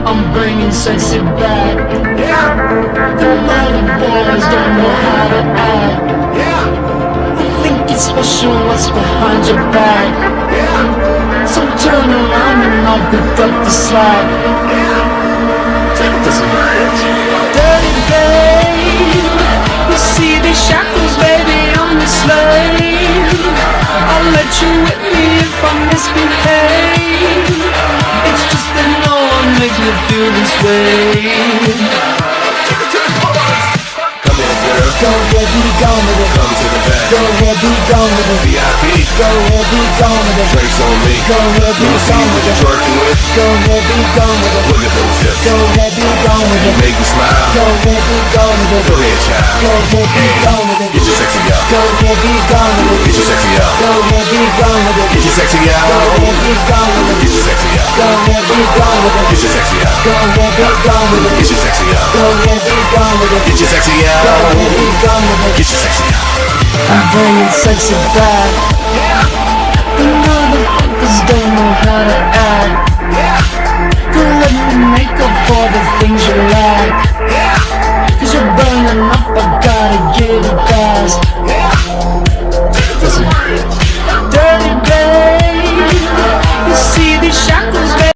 I'm bringing sexy back. Yeah. The little boys don't know how to act. Yeah. You think it's special what's behind your back. Yeah. So turn around and I'll pick up the slack. Yeah. Take this one. Dirty babe, you see these shackles, baby, I'm the slave. I'll let you whip me if I misbehave. It's just that no one makes me feel this way. Come here, girl. Go ahead, be gone with it. Come to the back. Go ahead, be gone with it. VIP. Go ahead, be gone with it. Drinks on me. Go ahead, be gone with it. Twerking with. Go ahead, be gone with it. Look at those hips. Go ahead, be gone with it. Make me smile. Go ahead, be gone with it. Go ahead, child. Go ahead, be gone with it. Get your sexy out. Go ahead, be gone with it. Get your sexy out. Go ahead, be gone with it. Get your sexy out. Go ahead, be gone with it. Get your sexy out. Go ahead, be gone with it. Get your sexy out. Go ahead, be gone with it. Get your sexy out. Go ahead, be gone with it. Get your sexy out. Go ahead, be gone with it. Get your sexy out. I'm bringing sexy back. The motherfuckers don't know how to act. Go let me make up for the things you lack.